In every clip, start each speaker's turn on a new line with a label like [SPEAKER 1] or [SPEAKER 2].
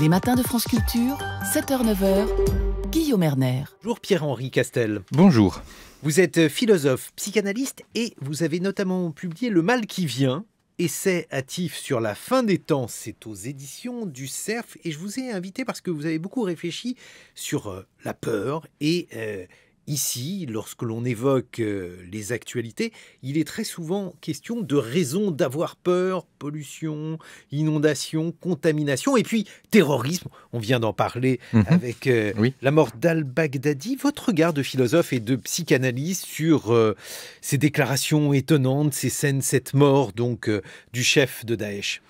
[SPEAKER 1] Les matins de France Culture, 7h-9h, Guillaume Erner.
[SPEAKER 2] Bonjour Pierre-Henri Castel.
[SPEAKER 3] Bonjour.
[SPEAKER 2] Vous êtes philosophe, psychanalyste et vous avez notamment publié Le mal qui vient, essai hâtif sur la fin des temps. C'est aux éditions du Cerf et je vous ai invité parce que vous avez beaucoup réfléchi sur la peur et ici, lorsque l'on évoque les actualités, il est très souvent question de raisons d'avoir peur, pollution, inondation, contamination et puis terrorisme. On vient d'en parler avec la mort d'al-Baghdadi. Votre regard de philosophe et de psychanalyste sur ces déclarations étonnantes, ces scènes, cette mort donc du chef de Daesh.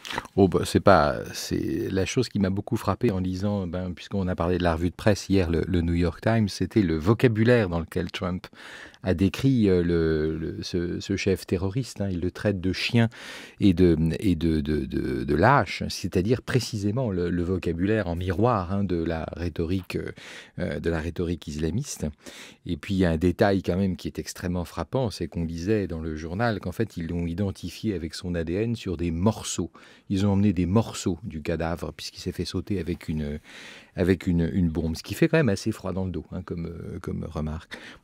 [SPEAKER 3] C'est la chose qui m'a beaucoup frappé en lisant, puisqu'on a parlé de la revue de presse hier, le New York Times, c'était le vocabulaire dans lequel Trump a décrit ce chef terroriste. Il le traite de chien et de lâche, c'est-à-dire précisément le vocabulaire en miroir de la rhétorique islamiste. Et puis il y a un détail quand même qui est extrêmement frappant, c'est qu'on lisait dans le journal qu'en fait ils l'ont identifié avec son ADN sur des morceaux. Ils ont emmené des morceaux du cadavre puisqu'il s'est fait sauter avec une bombe, ce qui fait quand même assez froid dans le dos, comme remarque.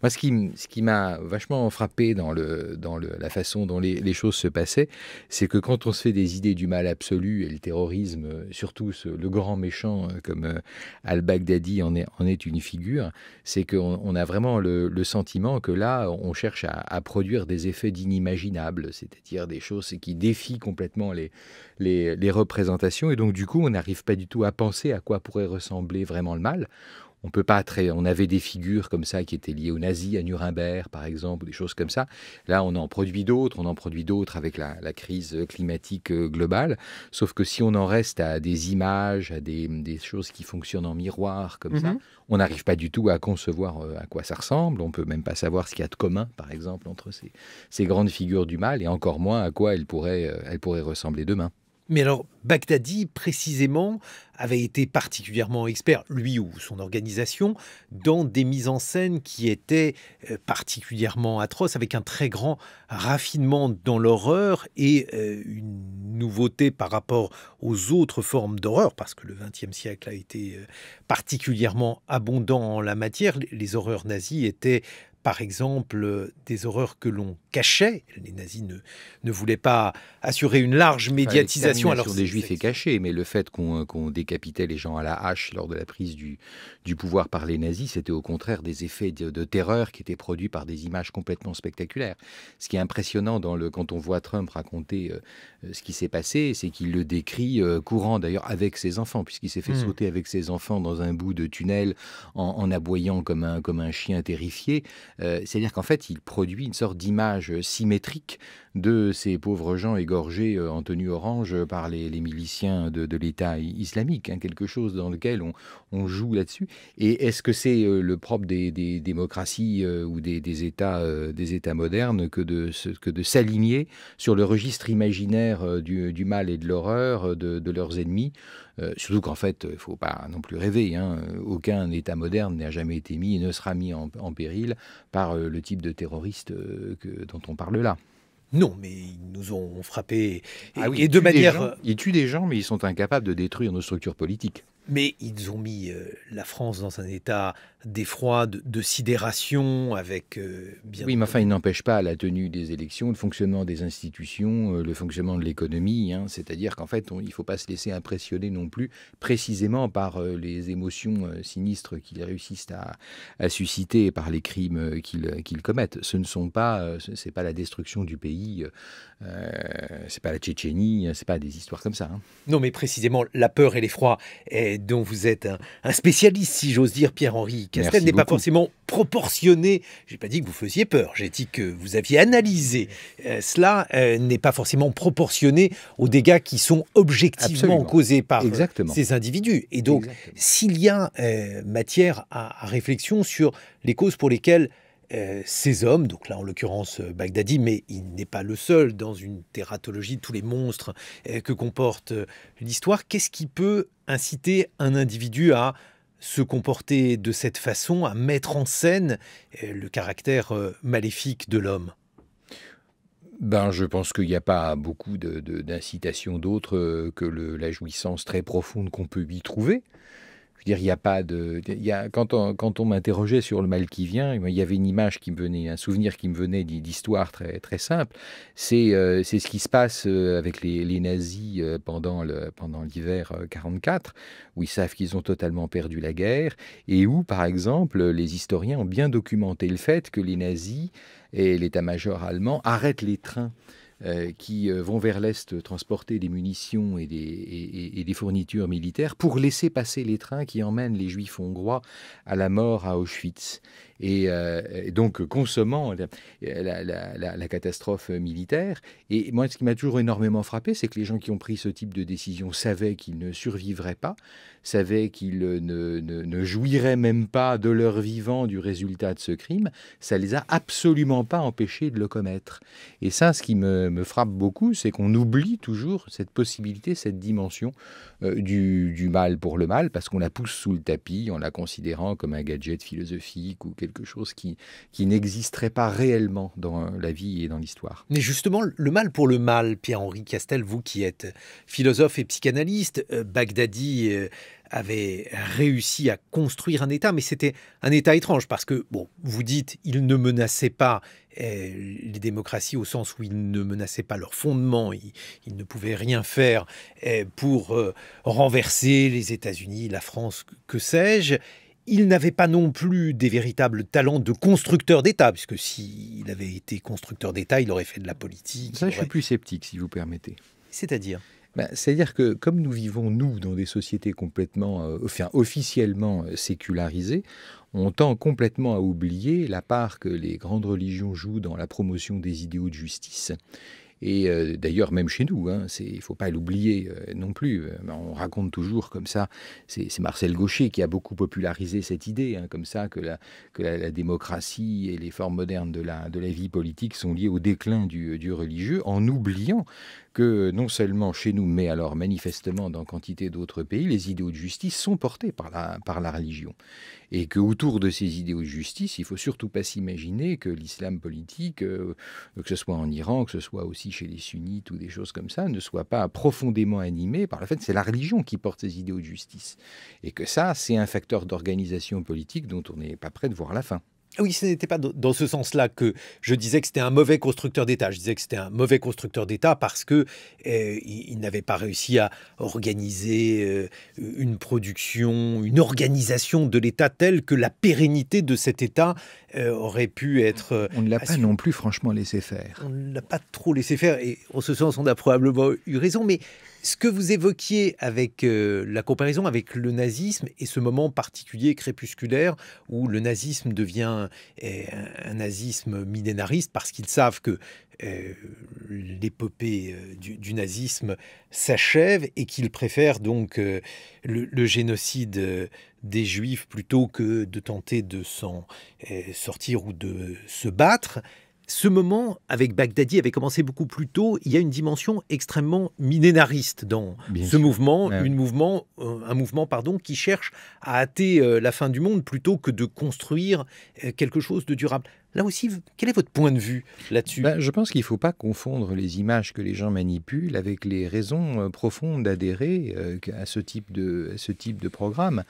[SPEAKER 3] Moi, ce qui m'a vachement frappé dans la façon dont les choses se passaient, c'est que quand on se fait des idées du mal absolu, et le terrorisme, surtout le grand méchant comme al-Baghdadi en est une figure, c'est qu'on a vraiment le sentiment que là, on cherche à produire des effets d'inimaginables, c'est-à-dire des choses qui défient complètement les représentations, et donc du coup, on n'arrive pas du tout à penser à quoi pourrait ressembler vraiment le mal. On avait des figures comme ça qui étaient liées aux nazis, à Nuremberg par exemple, des choses comme ça. Là, on en produit d'autres avec la crise climatique globale. Sauf que si on en reste à des images, à des choses qui fonctionnent en miroir comme ça, on n'arrive pas du tout à concevoir à quoi ça ressemble. On ne peut même pas savoir ce qu'il y a de commun, par exemple, entre ces grandes figures du mal, et encore moins à quoi elles pourraient ressembler demain.
[SPEAKER 2] Mais alors, Baghdadi, précisément, avait été particulièrement expert, lui ou son organisation, dans des mises en scène qui étaient particulièrement atroces, avec un très grand raffinement dans l'horreur et une nouveauté par rapport aux autres formes d'horreur, parce que le XXe siècle a été particulièrement abondant en la matière. Les horreurs nazies étaient par exemple, des horreurs que l'on cachait. Les nazis ne voulaient pas assurer une large médiatisation.
[SPEAKER 3] Alors, des Juifs est cachée, mais le fait qu'on décapitait les gens à la hache lors de la prise du pouvoir par les nazis, c'était au contraire des effets de terreur qui étaient produits par des images complètement spectaculaires. Ce qui est impressionnant quand on voit Trump raconter ce qui s'est passé, c'est qu'il le décrit courant d'ailleurs avec ses enfants, puisqu'il s'est fait sauter avec ses enfants dans un bout de tunnel en aboyant comme un chien terrifié. C'est-à-dire qu'en fait, il produit une sorte d'image symétrique de ces pauvres gens égorgés en tenue orange par les miliciens de l'État islamique, quelque chose dans lequel on joue là-dessus. Et est-ce que c'est le propre des démocraties ou des États modernes que de s'aligner sur le registre imaginaire du mal et de l'horreur de leurs ennemis, surtout qu'en fait, il ne faut pas non plus rêver, aucun État moderne n'a jamais été mis et ne sera mis en péril par le type de terroriste dont on parle là.
[SPEAKER 2] Non, mais ils nous ont frappés et de manière...
[SPEAKER 3] Ils tuent des gens, mais ils sont incapables de détruire nos structures politiques.
[SPEAKER 2] Mais ils ont mis la France dans un état d'effroi, de sidération, avec bien...
[SPEAKER 3] Oui, mais enfin, il n'empêche pas la tenue des élections, le fonctionnement des institutions, le fonctionnement de l'économie. C'est-à-dire qu'en fait, il ne faut pas se laisser impressionner non plus, précisément par les émotions sinistres qu'ils réussissent à susciter par les crimes qu'ils commettent. C'est pas la destruction du pays, c'est pas la Tchétchénie, c'est pas des histoires comme ça.
[SPEAKER 2] Non, mais précisément, la peur et l'effroi dont vous êtes un spécialiste, si j'ose dire, Pierre-Henri Castel, n'est pas forcément proportionné. Je n'ai pas dit que vous faisiez peur, j'ai dit que vous aviez analysé. Cela n'est pas forcément proportionné aux dégâts qui sont objectivement causés par ces individus. Et donc, s'il y a matière à réflexion sur les causes pour lesquelles ces hommes, donc là en l'occurrence Baghdadi, mais il n'est pas le seul dans une tératologie de tous les monstres que comporte l'histoire, qu'est-ce qui peut inciter un individu à se comporter de cette façon, à mettre en scène le caractère maléfique de l'homme?
[SPEAKER 3] Je pense qu'il n'y a pas beaucoup d'incitations d'autres que la jouissance très profonde qu'on peut y trouver. Je veux dire, il n'y a pas de. Quand on m'interrogeait sur le mal qui vient, il y avait une image qui me venait, un souvenir qui me venait d'histoire très, très simple. C'est ce qui se passe avec les nazis pendant l'hiver 44, où ils savent qu'ils ont totalement perdu la guerre, et où, par exemple, les historiens ont bien documenté le fait que les nazis et l'état-major allemand arrêtent les trains qui vont vers l'Est transporter des munitions et des fournitures militaires pour laisser passer les trains qui emmènent les Juifs hongrois à la mort à Auschwitz. Et donc consommant la catastrophe militaire. Et moi, ce qui m'a toujours énormément frappé, c'est que les gens qui ont pris ce type de décision savaient qu'ils ne survivraient pas, savaient qu'ils ne jouiraient même pas de leur vivant du résultat de ce crime. Ça les a absolument pas empêchés de le commettre. Et ça, ce qui me frappe beaucoup, c'est qu'on oublie toujours cette possibilité, cette dimension du mal pour le mal, parce qu'on la pousse sous le tapis en la considérant comme un gadget philosophique ou quelque chose qui n'existerait pas réellement dans la vie et dans l'histoire.
[SPEAKER 2] Mais justement, le mal pour le mal, Pierre-Henri Castel, vous qui êtes philosophe et psychanalyste, Bagdadi avait réussi à construire un État, mais c'était un État étrange parce que, bon, vous dites, il ne menaçait pas les démocraties au sens où il ne menaçait pas leur fondement, il ne pouvait rien faire pour renverser les États-Unis, la France, que sais-je. Il n'avait pas non plus des véritables talents de constructeur d'État, puisque s'il avait été constructeur d'État, il aurait fait de la politique.
[SPEAKER 3] Ça, je suis plus sceptique, si vous permettez.
[SPEAKER 2] C'est-à-dire ?
[SPEAKER 3] C'est-à-dire que comme nous vivons, nous, dans des sociétés complètement, officiellement sécularisées, on tend complètement à oublier la part que les grandes religions jouent dans la promotion des idéaux de justice. Et d'ailleurs, même chez nous, il ne faut pas l'oublier non plus. On raconte toujours comme ça, c'est Marcel Gauchet qui a beaucoup popularisé cette idée, comme ça, que la démocratie et les formes modernes de la vie politique sont liées au déclin du religieux, en oubliant que non seulement chez nous, mais alors manifestement dans quantité d'autres pays, les idéaux de justice sont portés par la religion. Et qu'autour de ces idéaux de justice, il ne faut surtout pas s'imaginer que l'islam politique, que ce soit en Iran, que ce soit aussi chez les sunnites ou des choses comme ça, ne soit pas profondément animé par le fait que c'est la religion qui porte ces idéaux de justice. Et que ça, c'est un facteur d'organisation politique dont on n'est pas prêt de voir la fin.
[SPEAKER 2] Oui, ce n'était pas dans ce sens-là que je disais que c'était un mauvais constructeur d'État. Je disais que c'était un mauvais constructeur d'État parce que il n'avait pas réussi à organiser une production, une organisation de l'État telle que la pérennité de cet État aurait pu être...
[SPEAKER 3] On ne l'a pas non plus franchement laissé faire.
[SPEAKER 2] On ne l'a pas trop laissé faire et en ce sens, on a probablement eu raison. Mais ce que vous évoquiez avec la comparaison avec le nazisme et ce moment particulier crépusculaire où le nazisme devient un nazisme millénariste parce qu'ils savent que l'épopée du nazisme s'achève et qu'ils préfèrent donc le génocide des Juifs plutôt que de tenter de s'en sortir ou de se battre. Ce moment avec Bagdadi avait commencé beaucoup plus tôt. Il y a une dimension extrêmement millénariste dans ce mouvement, un mouvement qui cherche à hâter la fin du monde plutôt que de construire quelque chose de durable. Là aussi, quel est votre point de vue là-dessus ?
[SPEAKER 3] Je pense qu'il ne faut pas confondre les images que les gens manipulent avec les raisons profondes d'adhérer à ce type de programme.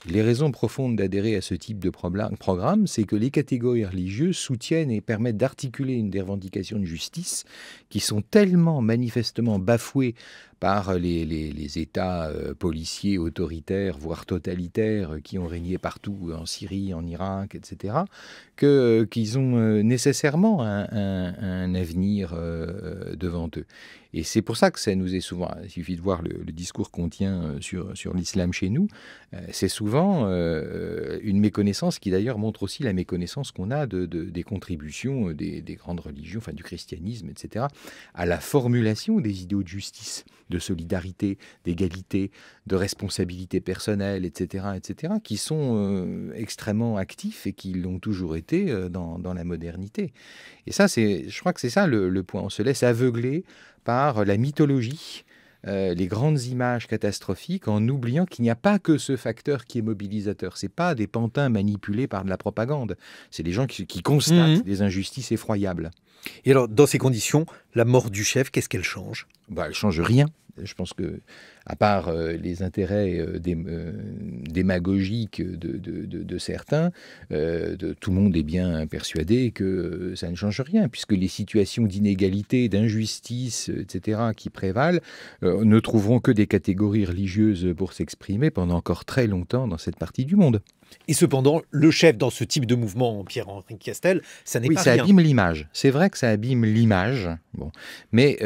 [SPEAKER 3] Les raisons profondes d'adhérer à ce type de programme, c'est que les catégories religieuses soutiennent et permettent d'articuler une des revendications de justice qui sont tellement manifestement bafouées par les États policiers autoritaires, voire totalitaires, qui ont régné partout, en Syrie, en Irak, etc., qu'ils ont nécessairement un avenir devant eux. Et c'est pour ça que ça nous est souvent, il suffit de voir le discours qu'on tient sur l'islam chez nous, c'est souvent une méconnaissance qui d'ailleurs montre aussi la méconnaissance qu'on a des contributions des grandes religions, enfin du christianisme, etc., à la formulation des idéaux de justice, de solidarité, d'égalité, de responsabilité personnelle, etc., qui sont extrêmement actifs et qui l'ont toujours été dans la modernité. Et ça, je crois que c'est ça le point. On se laisse aveugler par la mythologie les grandes images catastrophiques en oubliant qu'il n'y a pas que ce facteur qui est mobilisateur. Ce n'est pas des pantins manipulés par de la propagande. C'est des gens qui constatent des injustices effroyables.
[SPEAKER 2] Et alors, dans ces conditions, la mort du chef, qu'est-ce qu'elle change?
[SPEAKER 3] Elle ne change rien. Je pense que, à part les intérêts démagogiques de certains, tout le monde est bien persuadé que ça ne change rien, puisque les situations d'inégalité, d'injustice, etc., qui prévalent, ne trouveront que des catégories religieuses pour s'exprimer pendant encore très longtemps dans cette partie du monde.
[SPEAKER 2] Et cependant, le chef dans ce type de mouvement, Pierre-Henri Castel, ça n'est pas
[SPEAKER 3] ça
[SPEAKER 2] rien.
[SPEAKER 3] abîme l'image. C'est vrai que ça abîme l'image. Bon. Mais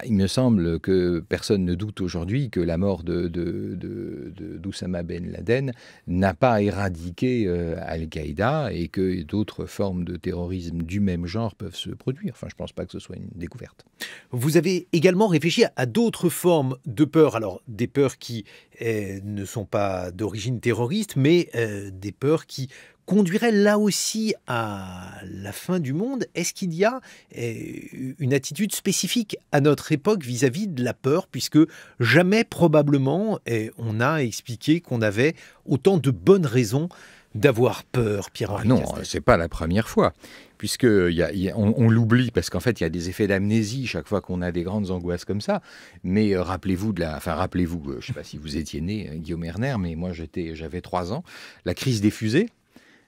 [SPEAKER 3] il me semble que personne ne doute aujourd'hui que la mort d'Oussama Ben Laden n'a pas éradiqué Al-Qaïda et que d'autres formes de terrorisme du même genre peuvent se produire. Enfin, je ne pense pas que ce soit une découverte.
[SPEAKER 2] Vous avez également réfléchi à d'autres formes de peur. Alors, des peurs qui ne sont pas d'origine terroriste, mais des peurs qui conduiraient là aussi à la fin du monde. Est-ce qu'il y a une attitude spécifique à notre époque vis-à-vis de la peur, puisque jamais probablement on a expliqué qu'on avait autant de bonnes raisons d'avoir peur, Pierre-Henri
[SPEAKER 3] Non,
[SPEAKER 2] Castel.
[SPEAKER 3] c'est pas la première fois, puisque on l'oublie, parce qu'en fait, il y a des effets d'amnésie chaque fois qu'on a des grandes angoisses comme ça. Mais rappelez-vous, je ne sais pas si vous étiez né, Guillaume Erner, mais moi j'avais 3 ans, la crise des fusées.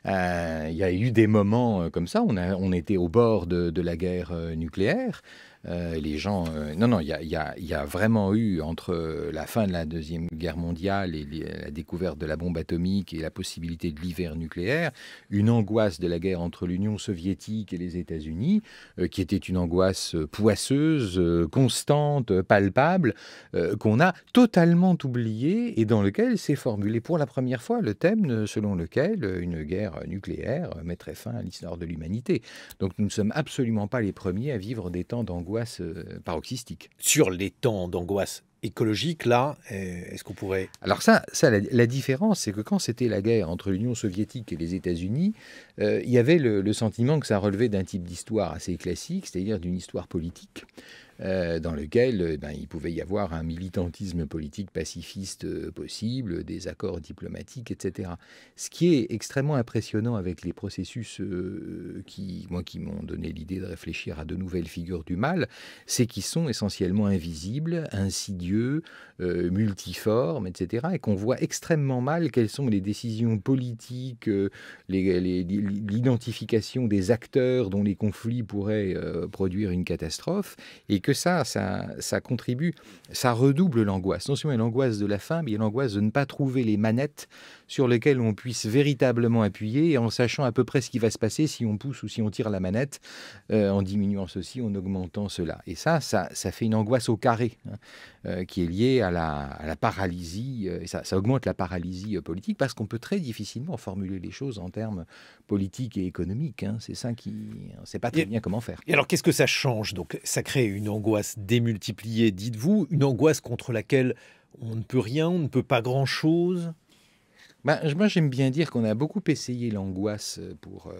[SPEAKER 3] Il y a eu des moments comme ça, on était au bord de la guerre nucléaire. Les gens... non, il y a vraiment eu, entre la fin de la Deuxième Guerre mondiale et la découverte de la bombe atomique et la possibilité de l'hiver nucléaire, une angoisse de la guerre entre l'Union soviétique et les États-Unis, qui était une angoisse poisseuse, constante, palpable, qu'on a totalement oubliée et dans lequel s'est formulé pour la première fois le thème selon lequel une guerre nucléaire mettrait fin à l'histoire de l'humanité. Donc nous ne sommes absolument pas les premiers à vivre des temps d'angoisse paroxystique.
[SPEAKER 2] Sur les temps d'angoisse écologique, là, est-ce qu'on pourrait...
[SPEAKER 3] Alors la différence, c'est que quand c'était la guerre entre l'Union soviétique et les États-Unis, il y avait le sentiment que ça relevait d'un type d'histoire assez classique, c'est-à-dire d'une histoire politique, dans lequel il pouvait y avoir un militantisme politique pacifiste possible, des accords diplomatiques, etc. Ce qui est extrêmement impressionnant avec les processus qui m'ont donné l'idée de réfléchir à de nouvelles figures du mal, c'est qu'ils sont essentiellement invisibles, insidieux, multiformes, etc. Et qu'on voit extrêmement mal quelles sont les décisions politiques, l'identification des acteurs dont les conflits pourraient produire une catastrophe, et que ça contribue, ça redouble l'angoisse. Non seulement l'angoisse de la faim, mais l'angoisse de ne pas trouver les manettes sur lesquelles on puisse véritablement appuyer, en sachant à peu près ce qui va se passer si on pousse ou si on tire la manette, en diminuant ceci, en augmentant cela. Et ça fait une angoisse au carré, qui est liée à la paralysie, et ça augmente la paralysie politique, parce qu'on peut très difficilement formuler les choses en termes politiques et économiques. C'est ça on ne sait pas très bien comment faire.
[SPEAKER 2] Et alors, qu'est-ce que ça change? Donc, ça crée une angoisse démultipliée, dites-vous, une angoisse contre laquelle on ne peut rien, on ne peut pas grand-chose.
[SPEAKER 3] Moi, j'aime bien dire qu'on a beaucoup essayé l'angoisse pour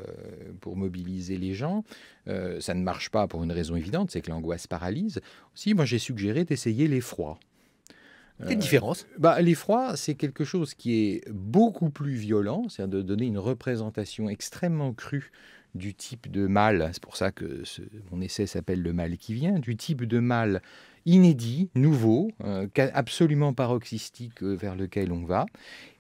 [SPEAKER 3] mobiliser les gens. Ça ne marche pas pour une raison évidente, c'est que l'angoisse paralyse. Aussi, moi, j'ai suggéré d'essayer l'effroi.
[SPEAKER 2] Quelle différence?
[SPEAKER 3] L'effroi, c'est quelque chose qui est beaucoup plus violent, c'est-à-dire de donner une représentation extrêmement crue du type de mal, c'est pour ça que mon essai s'appelle Le mal qui vient, du type de mal inédit, nouveau, absolument paroxystique vers lequel on va,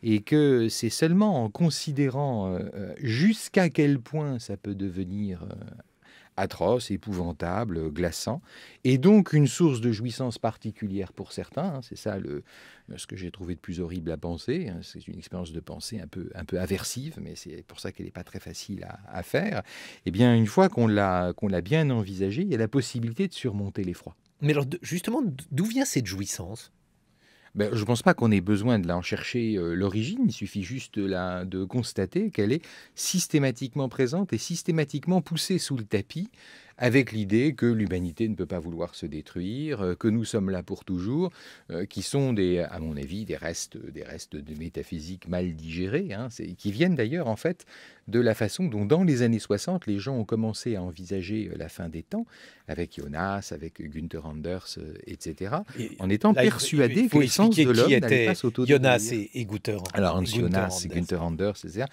[SPEAKER 3] et que c'est seulement en considérant jusqu'à quel point ça peut devenir atroce, épouvantable, glaçant, et donc une source de jouissance particulière pour certains. C'est ça ce que j'ai trouvé de plus horrible à penser. C'est une expérience de pensée un peu aversive, mais c'est pour ça qu'elle n'est pas très facile à faire. Eh bien, une fois qu'on l'a bien envisagée, il y a la possibilité de surmonter l'effroi.
[SPEAKER 2] Mais alors, justement, d'où vient cette jouissance?
[SPEAKER 3] Je ne pense pas qu'on ait besoin de en chercher l'origine, il suffit juste de constater qu'elle est systématiquement présente et systématiquement poussée sous le tapis avec l'idée que l'humanité ne peut pas vouloir se détruire, que nous sommes là pour toujours, qui sont, à mon avis, des restes de métaphysique mal digérés, hein, qui viennent d'ailleurs, en fait, de la façon dont, dans les années 60, les gens ont commencé à envisager la fin des temps, avec Jonas, avec Günther Anders, etc., en étant persuadés que l'essence de l'homme n'allait pas s'autodétruire.
[SPEAKER 2] Jonas et Günther.
[SPEAKER 3] Alors, Hans Jonas et Günther Anders, etc.,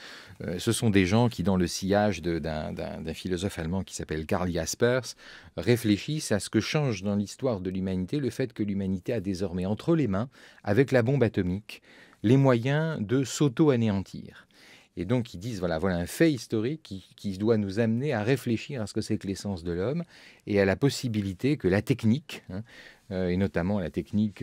[SPEAKER 3] ce sont des gens qui, dans le sillage d'un philosophe allemand qui s'appelle Karl Jaspers, réfléchissent à ce que change dans l'histoire de l'humanité le fait que l'humanité a désormais entre les mains, avec la bombe atomique, les moyens de s'auto-anéantir. Et donc, ils disent, voilà un fait historique qui doit nous amener à réfléchir à ce que c'est que l'essence de l'homme et à la possibilité que la technique, et notamment la technique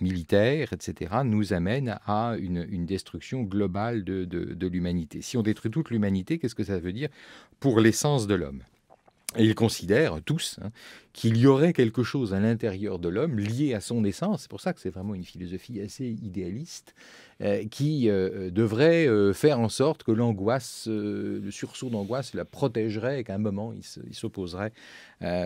[SPEAKER 3] militaire, etc., nous amène à une destruction globale de l'humanité. Si on détruit toute l'humanité, qu'est-ce que ça veut dire pour l'essence de l'homme ? Et ils considèrent tous qu'il y aurait quelque chose à l'intérieur de l'homme lié à son essence. C'est pour ça que c'est vraiment une philosophie assez idéaliste qui devrait faire en sorte que l'angoisse, le sursaut d'angoisse la protégerait et qu'à un moment il s'opposerait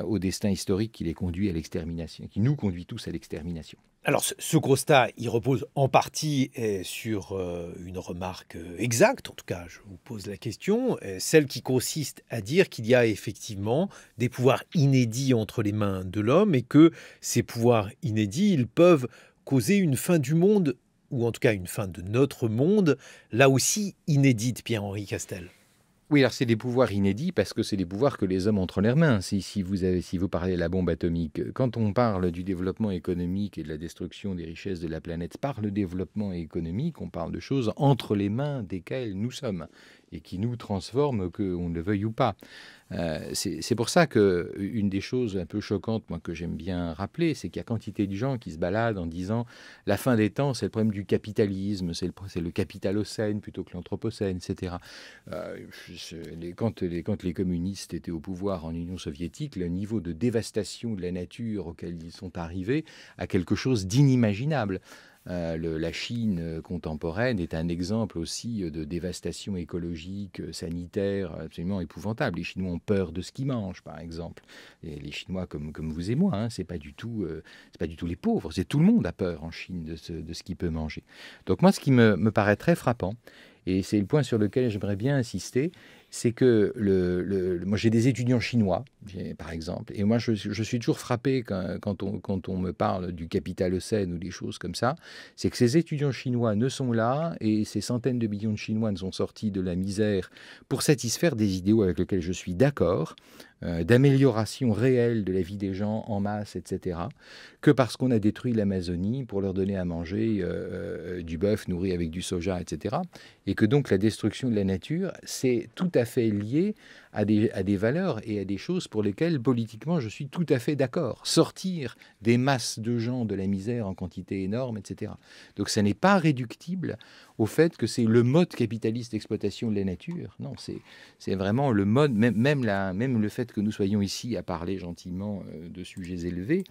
[SPEAKER 3] au destin historique qui les conduit à l'extermination, qui nous conduit tous à l'extermination.
[SPEAKER 2] Alors, ce constat, il repose en partie sur une remarque exacte, en tout cas, je vous pose la question, celle qui consiste à dire qu'il y a effectivement des pouvoirs inédits entre les mains de l'homme et que ces pouvoirs inédits, ils peuvent causer une fin du monde, ou en tout cas une fin de notre monde, là aussi inédite, Pierre-Henri Castel.
[SPEAKER 3] Oui, alors c'est des pouvoirs inédits parce que c'est des pouvoirs que les hommes ont entre leurs mains. Si vous parlez de la bombe atomique, quand on parle du développement économique et de la destruction des richesses de la planète, par le développement économique, on parle de choses entre les mains desquelles nous sommes et qui nous transforment, qu'on le veuille ou pas. C'est pour ça qu'une des choses un peu choquantes, moi, que j'aime bien rappeler, c'est qu'il y a quantité de gens qui se baladent en disant la fin des temps, c'est le problème du capitalisme, c'est le capitalocène plutôt que l'anthropocène, etc. Quand les communistes étaient au pouvoir en Union soviétique, le niveau de dévastation de la nature auquel ils sont arrivés a quelque chose d'inimaginable. La Chine contemporaine est un exemple aussi de dévastation écologique, sanitaire, absolument épouvantable. Les Chinois ont peur de ce qu'ils mangent, par exemple. Et les Chinois, comme vous et moi, c'est pas du tout les pauvres, c'est tout le monde a peur en Chine de ce qu'il peut manger. Donc moi, ce qui me paraît très frappant, et c'est le point sur lequel j'aimerais bien insister, c'est que moi j'ai des étudiants chinois, par exemple, et moi je suis toujours frappé quand on me parle du capitalocène ou des choses comme ça, c'est que ces étudiants chinois ne sont là, et ces centaines de millions de Chinois ne sont sortis de la misère pour satisfaire des idéaux avec lesquels je suis d'accord, d'amélioration réelle de la vie des gens en masse, etc., que parce qu'on a détruit l'Amazonie pour leur donner à manger du bœuf nourri avec du soja, etc., et que donc la destruction de la nature, c'est tout à fait lié à des valeurs et à des choses pour lesquelles politiquement je suis tout à fait d'accord. Sortir des masses de gens de la misère en quantité énorme, etc. Donc ça n'est pas réductible au fait que c'est le mode capitaliste d'exploitation de la nature. Non, c'est vraiment le mode, même le fait que nous soyons ici à parler gentiment de sujets élevés,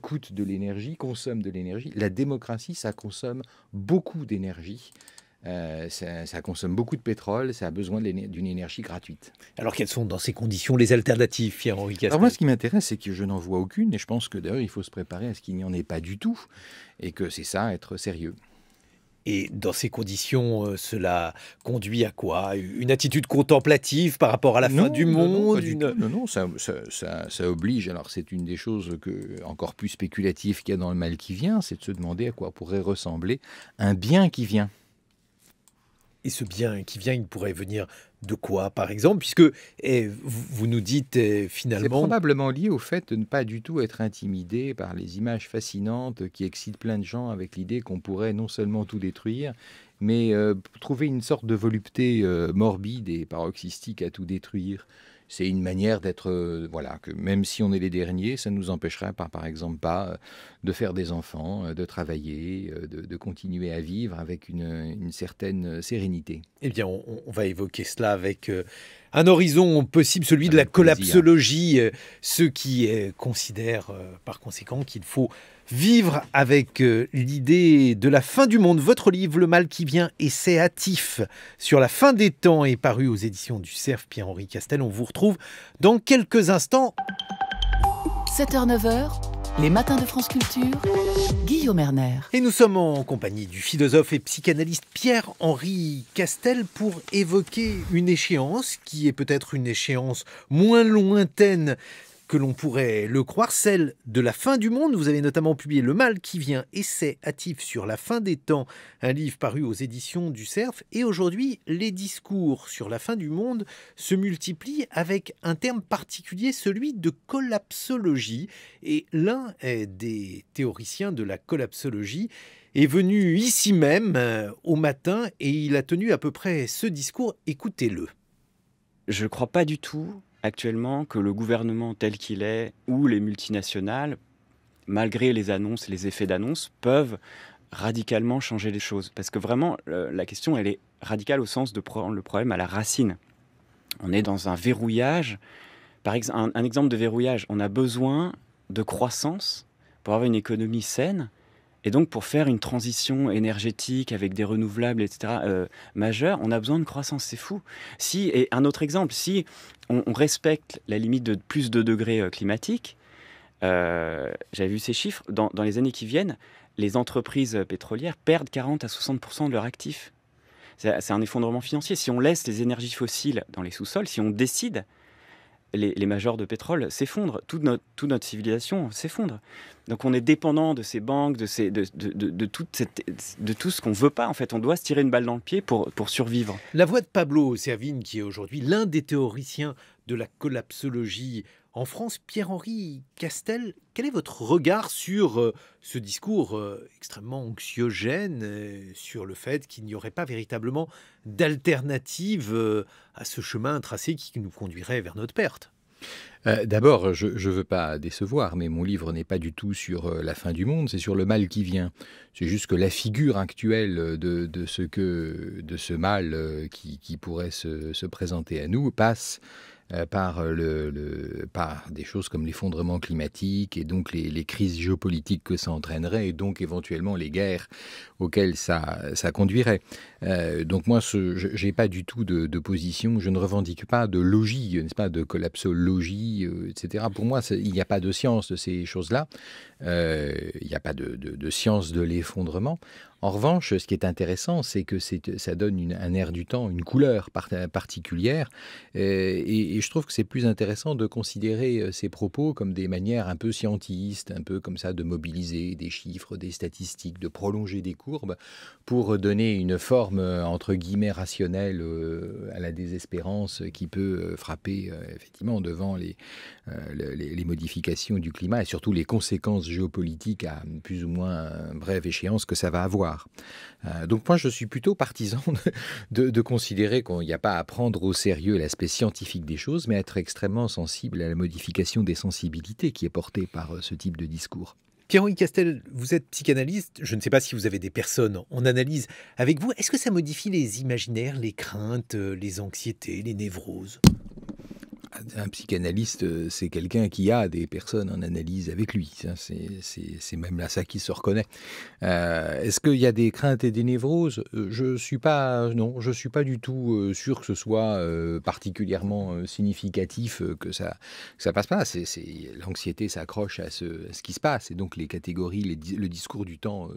[SPEAKER 3] coûte de l'énergie, consomme de l'énergie. La démocratie, ça consomme beaucoup d'énergie. Ça consomme beaucoup de pétrole, ça a besoin d'une énergie gratuite.
[SPEAKER 2] Alors quelles sont dans ces conditions les alternatives, Pierre-Henri Castel ?
[SPEAKER 3] Alors moi, ce qui m'intéresse, c'est que je n'en vois aucune, et je pense que d'ailleurs il faut se préparer à ce qu'il n'y en ait pas du tout, et que c'est ça, être sérieux.
[SPEAKER 2] Et dans ces conditions, cela conduit à quoi ? Une attitude contemplative par rapport à la fin du monde ?
[SPEAKER 3] Non, ça oblige. Alors c'est une des choses encore plus spéculatives qu'il y a dans le mal qui vient, c'est de se demander à quoi pourrait ressembler un bien qui vient.
[SPEAKER 2] Et ce bien qui vient, il pourrait venir de quoi, par exemple ? Puisque vous nous dites finalement...
[SPEAKER 3] C'est probablement lié au fait de ne pas du tout être intimidé par les images fascinantes qui excitent plein de gens avec l'idée qu'on pourrait non seulement tout détruire, mais trouver une sorte de volupté morbide et paroxystique à tout détruire. C'est une manière d'être, que même si on est les derniers, ça ne nous empêcherait par exemple pas de faire des enfants, de travailler, de continuer à vivre avec une certaine sérénité.
[SPEAKER 2] Eh bien, on va évoquer cela avec un horizon possible, celui avec de la collapsologie, ceux qui considèrent par conséquent qu'il faut Vivre avec l'idée de la fin du monde. Votre livre, Le mal qui vient, essai hâtif sur la fin des temps, est paru aux éditions du Cerf. Pierre-Henri Castel, on vous retrouve dans quelques instants.
[SPEAKER 1] 7h-9h, les matins de France Culture, Guillaume Erner.
[SPEAKER 2] Et nous sommes en compagnie du philosophe et psychanalyste Pierre-Henri Castel pour évoquer une échéance qui est peut-être une échéance moins lointaine que l'on pourrait le croire, celle de la fin du monde. Vous avez notamment publié Le mal qui vient, essai hâtif sur la fin des temps, un livre paru aux éditions du Cerf. Et aujourd'hui, les discours sur la fin du monde se multiplient avec un terme particulier, celui de collapsologie. Et l'un des théoriciens de la collapsologie est venu ici même au matin et il a tenu à peu près ce discours. Écoutez-le.
[SPEAKER 4] Je ne crois pas du tout actuellement que le gouvernement tel qu'il est ou les multinationales, malgré les annonces, les effets d'annonce, peuvent radicalement changer les choses. Parce que vraiment, la question, elle est radicale au sens de prendre le problème à la racine. On est dans un verrouillage. Par exemple, un exemple de verrouillage, on a besoin de croissance pour avoir une économie saine. Et donc, pour faire une transition énergétique avec des renouvelables, etc., majeure, on a besoin de croissance. C'est fou. Et un autre exemple, si on respecte la limite de plus de degrés climatiques, j'avais vu ces chiffres, dans les années qui viennent, les entreprises pétrolières perdent 40 à 60% de leurs actifs. C'est un effondrement financier. Si on laisse les énergies fossiles dans les sous-sols, si on décide, les majors de pétrole s'effondrent, toute notre civilisation s'effondre. Donc on est dépendant de ces banques, de tout ce qu'on ne veut pas. En fait, on doit se tirer une balle dans le pied pour survivre.
[SPEAKER 2] La voix de Pablo Servigne, qui est aujourd'hui l'un des théoriciens de la collapsologie en France. Pierre-Henri Castel, quel est votre regard sur ce discours extrêmement anxiogène, sur le fait qu'il n'y aurait pas véritablement d'alternative à ce chemin tracé qui nous conduirait vers notre perte ?
[SPEAKER 3] D'abord, je ne veux pas décevoir, mais mon livre n'est pas du tout sur la fin du monde, c'est sur le mal qui vient. C'est juste que la figure actuelle de ce mal qui pourrait se présenter à nous passe par des choses comme l'effondrement climatique et donc les crises géopolitiques que ça entraînerait et donc éventuellement les guerres auxquelles ça conduirait. Donc moi, je n'ai pas du tout de position, je ne revendique pas de logie, n'est-ce pas, de collapsologie, etc. Pour moi, il n'y a pas de science de ces choses-là, il n'y a pas de science de l'effondrement. En revanche, ce qui est intéressant, c'est que ça donne un air du temps, une couleur particulière. Et je trouve que c'est plus intéressant de considérer ces propos comme des manières un peu scientistes, un peu comme ça, de mobiliser des chiffres, des statistiques, de prolonger des courbes pour donner une forme, entre guillemets, rationnelle à la désespérance qui peut frapper effectivement devant les modifications du climat et surtout les conséquences géopolitiques à plus ou moins brève échéance que ça va avoir. Donc moi, je suis plutôt partisan de considérer qu'il n'y a pas à prendre au sérieux l'aspect scientifique des choses, mais être extrêmement sensible à la modification des sensibilités qui est portée par ce type de discours.
[SPEAKER 2] Pierre-Henri Castel, vous êtes psychanalyste. Je ne sais pas si vous avez des personnes en analyse avec vous. Est-ce que ça modifie les imaginaires, les craintes, les anxiétés, les névroses ?
[SPEAKER 3] Un psychanalyste, c'est quelqu'un qui a des personnes en analyse avec lui. C'est même là ça qui se reconnaît. Est-ce qu'il y a des craintes et des névroses ? Je suis pas du tout sûr que ce soit particulièrement significatif que ça passe pas. L'anxiété s'accroche à ce qui se passe et donc les catégories, le discours du temps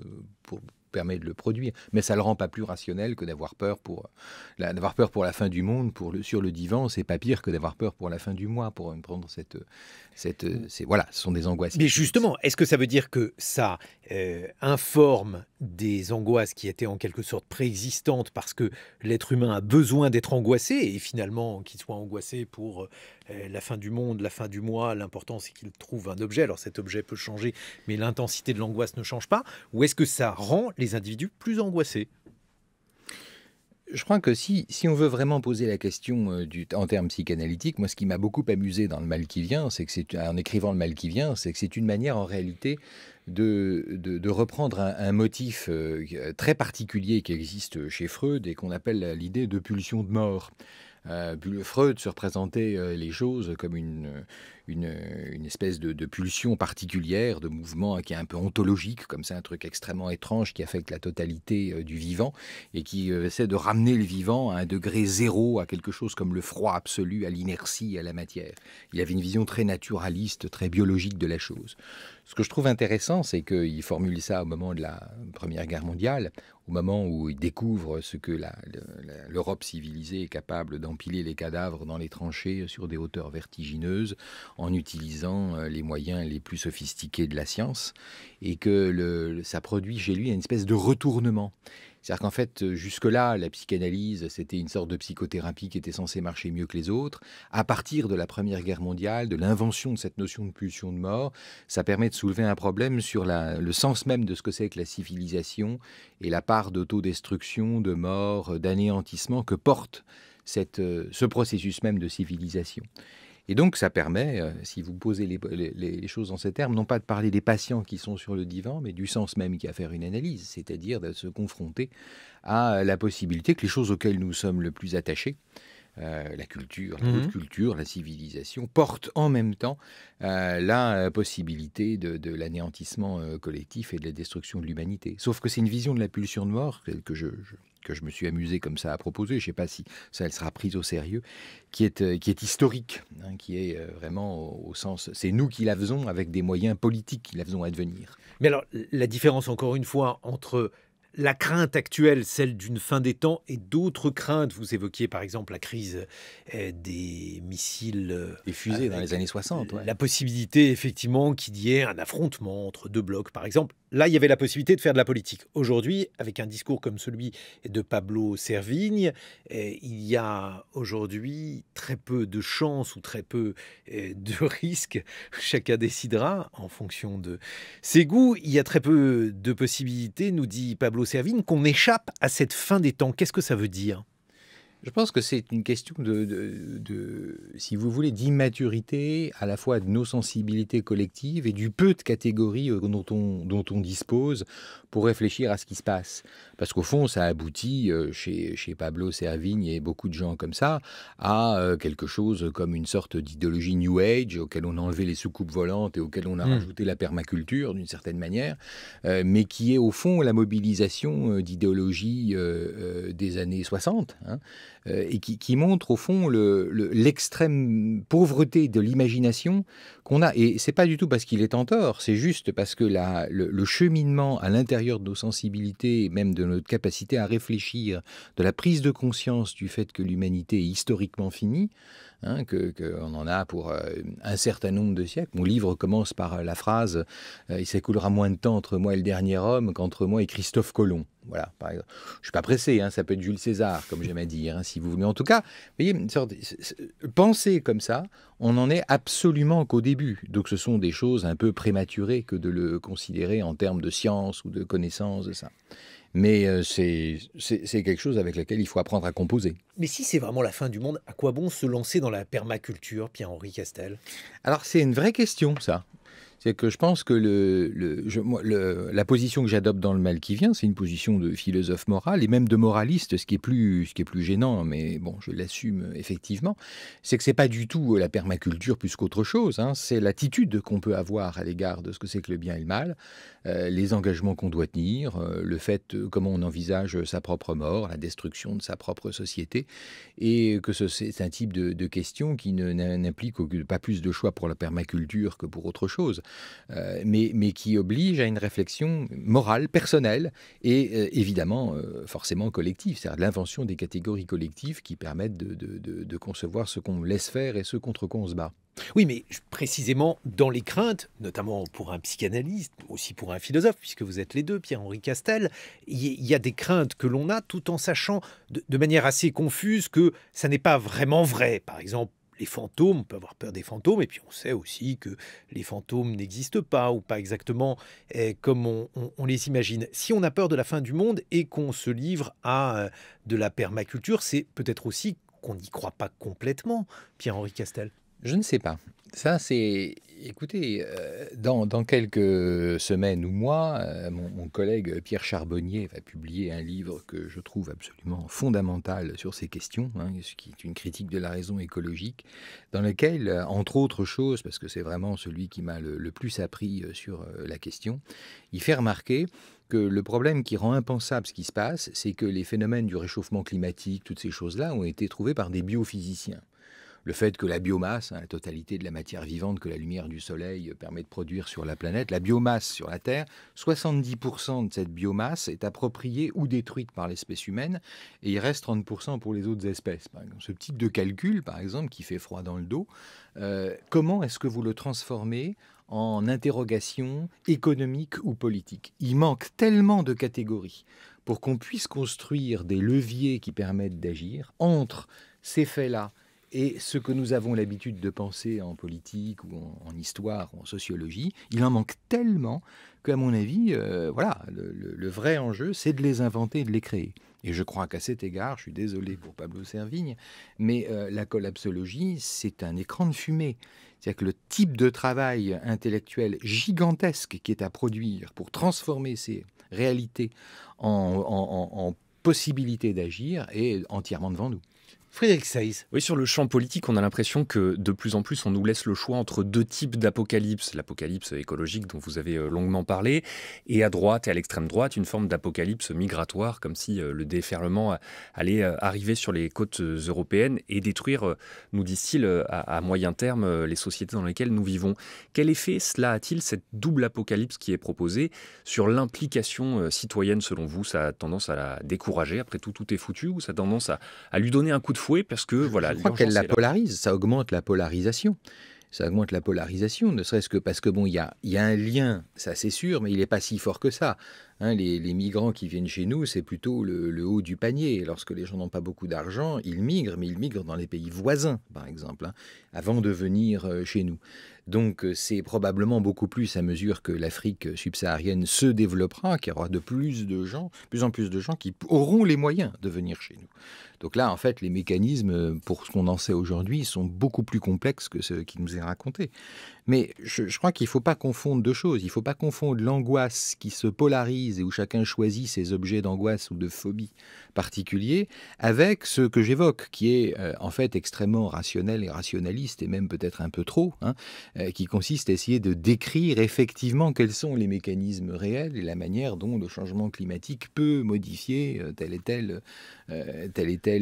[SPEAKER 3] permet de le produire, mais ça le rend pas plus rationnel que d'avoir peur pour la fin du monde. Sur le divan, c'est pas pire que d'avoir peur pour la fin du mois, pour prendre voilà, ce sont des angoisses.
[SPEAKER 2] Mais justement, est-ce que ça veut dire que ça informe des angoisses qui étaient en quelque sorte préexistantes parce que l'être humain a besoin d'être angoissé et finalement qu'il soit angoissé pour la fin du monde, la fin du mois, l'important c'est qu'il trouve un objet. Alors cet objet peut changer, mais l'intensité de l'angoisse ne change pas. Ou est-ce que ça rend les individus plus angoissés ?
[SPEAKER 3] Je crois que si on veut vraiment poser la question en termes psychanalytiques, moi ce qui m'a beaucoup amusé dans Le mal qui vient, en écrivant Le mal qui vient, c'est que c'est une manière en réalité de reprendre un motif très particulier qui existe chez Freud et qu'on appelle l'idée de pulsion de mort. Freud se représentait les choses comme une espèce de pulsion particulière, de mouvement qui est un peu ontologique, comme ça, un truc extrêmement étrange qui affecte la totalité du vivant et qui essaie de ramener le vivant à un degré zéro, à quelque chose comme le froid absolu, à l'inertie, à la matière. Il avait une vision très naturaliste, très biologique de la chose. Ce que je trouve intéressant, c'est qu'il formule ça au moment de la Première Guerre mondiale, au moment où il découvre ce que l'Europe civilisée est capable d'empiler les cadavres dans les tranchées sur des hauteurs vertigineuses en utilisant les moyens les plus sophistiqués de la science, et que ça produit chez lui une espèce de retournement. C'est-à-dire qu'en fait, jusque-là, la psychanalyse, c'était une sorte de psychothérapie qui était censée marcher mieux que les autres. À partir de la Première Guerre mondiale, de l'invention de cette notion de pulsion de mort, ça permet de soulever un problème sur le sens même de ce que c'est que la civilisation et la part d'autodestruction, de mort, d'anéantissement que porte ce processus même de civilisation. Et donc, ça permet, si vous posez les choses en ces termes, non pas de parler des patients qui sont sur le divan, mais du sens même qu'il y a à faire une analyse, c'est-à-dire de se confronter à la possibilité que les choses auxquelles nous sommes le plus attachés, la culture, la haute culture, la civilisation, portent en même temps la possibilité de l'anéantissement collectif et de la destruction de l'humanité. Sauf que c'est une vision de la pulsion de mort que je me suis amusé comme ça à proposer, je ne sais pas si ça elle sera prise au sérieux, qui est historique, hein, qui est vraiment au sens... C'est nous qui la faisons avec des moyens politiques qui la faisons advenir.
[SPEAKER 2] Mais alors, la différence, encore une fois, entre la crainte actuelle, celle d'une fin des temps, et d'autres craintes, vous évoquiez par exemple la crise des missiles...
[SPEAKER 3] Des fusées dans les années 60.
[SPEAKER 2] La possibilité, effectivement, qu'il y ait un affrontement entre deux blocs, par exemple. Là, il y avait la possibilité de faire de la politique. Aujourd'hui, avec un discours comme celui de Pablo Servigne, il y a aujourd'hui très peu de chances ou très peu de risques. Chacun décidera en fonction de ses goûts. Il y a très peu de possibilités, nous dit Pablo Servigne, qu'on échappe à cette fin des temps. Qu'est-ce que ça veut dire ?
[SPEAKER 3] Je pense que c'est une question si vous voulez, d'immaturité à la fois de nos sensibilités collectives et du peu de catégories dont on dispose pour réfléchir à ce qui se passe. Parce qu'au fond, ça aboutit chez Pablo Servigne et beaucoup de gens comme ça à quelque chose comme une sorte d'idéologie New Age auquel on a enlevé les soucoupes volantes et auquel on a rajouté la permaculture d'une certaine manière, mais qui est au fond la mobilisation d'idéologies des années 60, hein, et qui montre au fond l'extrême pauvreté de l'imagination qu'on a. Et c'est pas du tout parce qu'il est en tort, c'est juste parce que le cheminement à l'intérieur de nos sensibilités, et même de notre capacité à réfléchir, de la prise de conscience du fait que l'humanité est historiquement finie, hein, qu'on en a pour un certain nombre de siècles. Mon livre commence par la phrase « Il s'écoulera moins de temps entre moi et le dernier homme qu'entre moi et Christophe Colomb ». Voilà, par exemple. Je ne suis pas pressé, hein, ça peut être Jules César, comme j'aime à dire, hein, si vous voulez. Mais en tout cas, vous voyez, penser comme ça, on n'en est absolument qu'au début. Donc ce sont des choses un peu prématurées que de le considérer en termes de science ou de connaissance de ça. Mais c'est quelque chose avec lequel il faut apprendre à composer.
[SPEAKER 2] Mais si c'est vraiment la fin du monde, à quoi bon se lancer dans la permaculture, Pierre-Henri Castel ?
[SPEAKER 3] Alors c'est une vraie question, ça. C'est que je pense que la position que j'adopte dans Le Mal qui vient, c'est une position de philosophe moral et même de moraliste, ce qui est plus gênant, mais bon, je l'assume effectivement, c'est que c'est pas du tout la permaculture plus qu'autre chose, hein, c'est l'attitude qu'on peut avoir à l'égard de ce que c'est que le bien et le mal, les engagements qu'on doit tenir, le fait comment on envisage sa propre mort, la destruction de sa propre société, et que c'est un type de question qui n'implique pas plus de choix pour la permaculture que pour autre chose. Mais qui oblige à une réflexion morale, personnelle et évidemment forcément collective, c'est-à-dire l'invention des catégories collectives qui permettent de concevoir ce qu'on laisse faire et ce contre quoi on se bat.
[SPEAKER 2] Oui, mais précisément dans les craintes, notamment pour un psychanalyste, aussi pour un philosophe, puisque vous êtes les deux, Pierre-Henri Castel, il y a des craintes que l'on a tout en sachant de manière assez confuse que ça n'est pas vraiment vrai. Par exemple, les fantômes, on peut avoir peur des fantômes, et puis on sait aussi que les fantômes n'existent pas, ou pas exactement comme on les imagine. Si on a peur de la fin du monde et qu'on se livre à de la permaculture, c'est peut-être aussi qu'on n'y croit pas complètement, Pierre-Henri Castel.
[SPEAKER 3] Je ne sais pas. Ça, c'est... Écoutez, dans quelques semaines ou mois, mon collègue Pierre Charbonnier va publier un livre que je trouve absolument fondamental sur ces questions, hein, ce qui est une critique de la raison écologique, dans lequel, entre autres choses, parce que c'est vraiment celui qui m'a le plus appris sur la question, il fait remarquer que le problème qui rend impensable ce qui se passe, c'est que les phénomènes du réchauffement climatique, toutes ces choses-là, ont été trouvés par des biophysiciens. Le fait que la biomasse, la totalité de la matière vivante que la lumière du soleil permet de produire sur la planète, la biomasse sur la Terre, 70% de cette biomasse est appropriée ou détruite par l'espèce humaine, et il reste 30% pour les autres espèces. Par exemple, ce type de calcul, par exemple, qui fait froid dans le dos, comment est-ce que vous le transformez en interrogation économique ou politique? Il manque tellement de catégories pour qu'on puisse construire des leviers qui permettent d'agir entre ces faits-là et ce que nous avons l'habitude de penser en politique ou en histoire ou en sociologie. Il en manque tellement qu'à mon avis, voilà, le vrai enjeu, c'est de les inventer et de les créer. Et je crois qu'à cet égard, je suis désolé pour Pablo Servigne, mais la collapsologie, c'est un écran de fumée. C'est-à-dire que le type de travail intellectuel gigantesque qui est à produire pour transformer ces réalités en possibilité d'agir est entièrement devant nous.
[SPEAKER 2] Frédéric Seyss.
[SPEAKER 5] Oui, sur le champ politique, on a l'impression que de plus en plus, on nous laisse le choix entre deux types d'apocalypse. L'apocalypse écologique dont vous avez longuement parlé, et à droite et à l'extrême droite, une forme d'apocalypse migratoire, comme si le déferlement allait arriver sur les côtes européennes et détruire, nous disent-ils, à moyen terme, les sociétés dans lesquelles nous vivons. Quel effet cela a-t-il, cette double apocalypse qui est proposée, sur l'implication citoyenne selon vous? Ça a tendance à la décourager, après tout, tout est foutu, ou ça a tendance à lui donner un coup de fouet parce que voilà,
[SPEAKER 3] je crois qu'elle la polarise, ça augmente la polarisation. Ça augmente la polarisation, ne serait-ce que parce que bon, il y a un lien, ça c'est sûr, mais il n'est pas si fort que ça. Hein, les migrants qui viennent chez nous, c'est plutôt le haut du panier. Lorsque les gens n'ont pas beaucoup d'argent, ils migrent, mais ils migrent dans les pays voisins, par exemple, hein, avant de venir chez nous. Donc c'est probablement beaucoup plus à mesure que l'Afrique subsaharienne se développera, qu'il y aura de plus en plus de gens qui auront les moyens de venir chez nous. Donc là, en fait, les mécanismes, pour ce qu'on en sait aujourd'hui, sont beaucoup plus complexes que ce qui nous est raconté. Mais je crois qu'il ne faut pas confondre deux choses. Il ne faut pas confondre l'angoisse qui se polarise et où chacun choisit ses objets d'angoisse ou de phobie particuliers avec ce que j'évoque, qui est en fait extrêmement rationnel et rationaliste, et même peut-être un peu trop, hein, qui consiste à essayer de décrire effectivement quels sont les mécanismes réels et la manière dont le changement climatique peut modifier telle et telle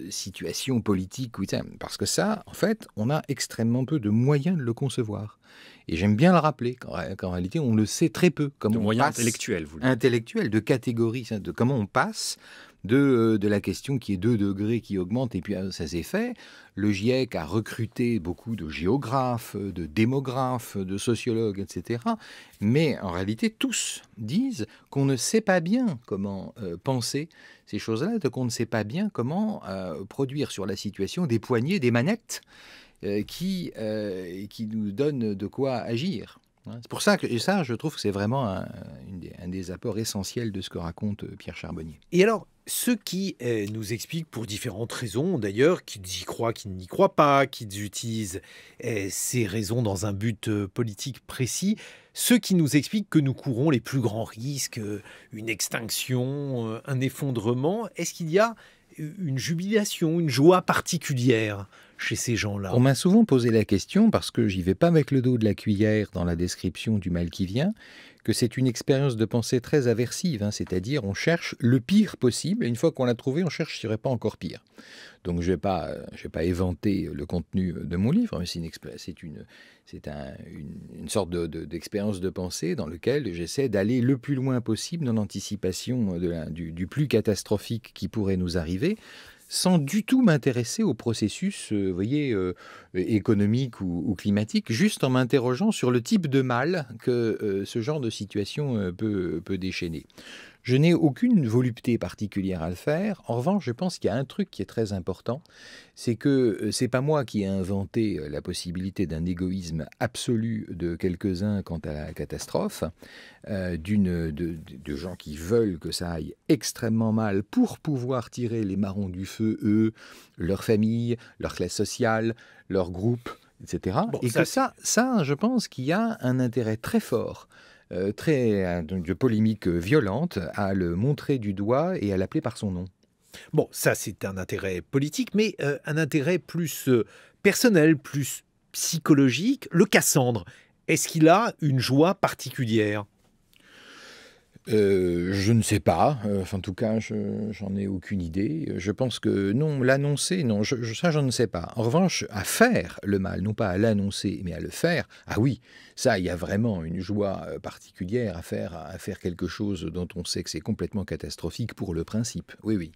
[SPEAKER 3] situation politique. Parce que ça, en fait, on a extrêmement peu de moyens de le concevoir. Et j'aime bien le rappeler qu'en réalité, on le sait très peu.
[SPEAKER 5] De moyens intellectuels, vous le dites.
[SPEAKER 3] Intellectuels, de catégories, de comment on passe de la question qui est 2 degrés qui augmente, et puis ça s'est fait. Le GIEC a recruté beaucoup de géographes, de démographes, de sociologues, etc. Mais en réalité, tous disent qu'on ne sait pas bien comment penser ces choses-là, qu'on ne sait pas bien comment produire sur la situation des poignées, des manettes qui nous donnent de quoi agir. C'est pour ça que, et ça, je trouve que c'est vraiment un des apports essentiels de ce que raconte Pierre Charbonnier.
[SPEAKER 2] Et alors, ceux qui nous expliquent pour différentes raisons, d'ailleurs, qu'ils y croient, qu'ils n'y croient pas, qu'ils utilisent ces raisons dans un but politique précis, ceux qui nous expliquent que nous courons les plus grands risques, une extinction, un effondrement, est-ce qu'il y a une jubilation, une joie particulière chez ces gens-là?
[SPEAKER 3] On m'a souvent posé la question, parce que j'y vais pas avec le dos de la cuillère dans la description du mal qui vient, que c'est une expérience de pensée très aversive, hein, c'est-à-dire on cherche le pire possible, et une fois qu'on l'a trouvé, on cherche s'il n'y aurait pas encore pire. Donc je vais pas éventer le contenu de mon livre, mais c'est une sorte d'expérience de pensée dans laquelle j'essaie d'aller le plus loin possible dans l'anticipation du plus catastrophique qui pourrait nous arriver, sans du tout m'intéresser au processus, économique ou climatique, juste en m'interrogeant sur le type de mal que ce genre de situation peut déchaîner. Je n'ai aucune volupté particulière à le faire. En revanche, je pense qu'il y a un truc qui est très important, c'est que c'est pas moi qui ai inventé la possibilité d'un égoïsme absolu de quelques-uns quant à la catastrophe, de gens qui veulent que ça aille extrêmement mal pour pouvoir tirer les marrons du feu, eux, leur famille, leur classe sociale, leur groupe, etc.
[SPEAKER 2] Bon,
[SPEAKER 3] Et ça, je pense qu'il y a un intérêt très fort, de polémique violente, à le montrer du doigt et à l'appeler par son nom.
[SPEAKER 2] Bon, ça c'est un intérêt politique, mais un intérêt plus personnel, plus psychologique. Le Cassandre, est-ce qu'il a une joie particulière?
[SPEAKER 3] Je ne sais pas. En tout cas, j'en ai aucune idée. Je pense que non, l'annoncer, non, ça, je ne sais pas. En revanche, à faire le mal, non pas à l'annoncer, mais à le faire, ah oui, ça, il y a vraiment une joie particulière à faire quelque chose dont on sait que c'est complètement catastrophique pour le principe. Oui, oui.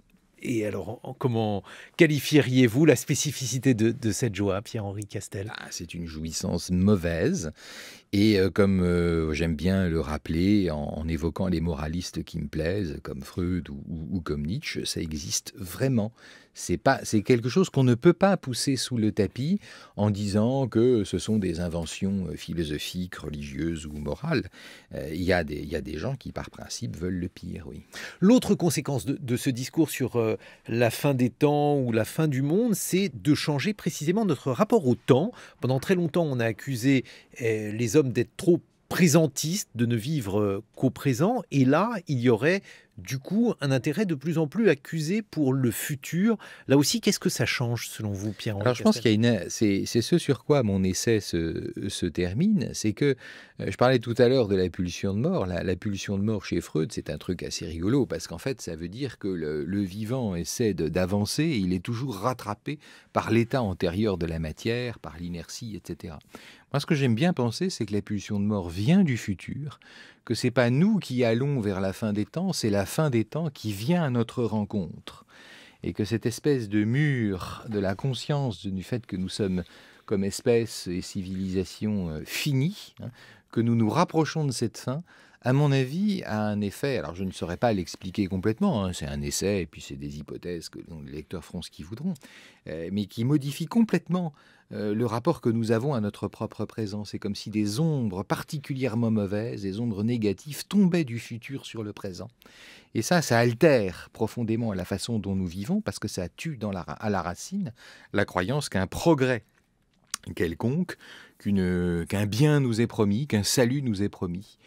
[SPEAKER 2] Et alors, comment qualifieriez-vous la spécificité de cette joie, Pierre-Henri Castel?
[SPEAKER 3] Ah, c'est une jouissance mauvaise. Et comme j'aime bien le rappeler en évoquant les moralistes qui me plaisent, comme Freud ou comme Nietzsche, ça existe vraiment. C'est quelque chose qu'on ne peut pas pousser sous le tapis en disant que ce sont des inventions philosophiques, religieuses ou morales. Il y a des gens qui, par principe, veulent le pire, oui.
[SPEAKER 2] L'autre conséquence de ce discours sur la fin des temps ou la fin du monde, c'est de changer précisément notre rapport au temps. Pendant très longtemps, on a accusé les hommes d'être trop présentistes, de ne vivre qu'au présent. Et là, il y aurait du coup un intérêt de plus en plus accusé pour le futur. Là aussi, qu'est-ce que ça change selon vous, Pierre-Henri
[SPEAKER 3] Alors je pense
[SPEAKER 2] Castel?
[SPEAKER 3] qu'il y a c'est ce sur quoi mon essai se termine, c'est que je parlais tout à l'heure de la pulsion de mort. La pulsion de mort chez Freud, c'est un truc assez rigolo parce qu'en fait, ça veut dire que le vivant essaie d'avancer et il est toujours rattrapé par l'état antérieur de la matière, par l'inertie, etc. Moi, ce que j'aime bien penser, c'est que la pulsion de mort vient du futur, que c'est pas nous qui allons vers la fin des temps, c'est la fin des temps qui vient à notre rencontre. Et que cette espèce de mur de la conscience du fait que nous sommes comme espèce et civilisation finis, hein, que nous nous rapprochons de cette fin, à mon avis, a un effet, alors je ne saurais pas l'expliquer complètement, hein, c'est un essai et puis c'est des hypothèses que les lecteurs feront ce qu'ils voudront, mais qui modifie complètement le rapport que nous avons à notre propre présent. C'est comme si des ombres particulièrement mauvaises, des ombres négatives tombaient du futur sur le présent. Et ça altère profondément la façon dont nous vivons parce que ça tue à la racine la croyance qu'un progrès quelconque, qu'un bien nous est promis, qu'un salut nous est promis.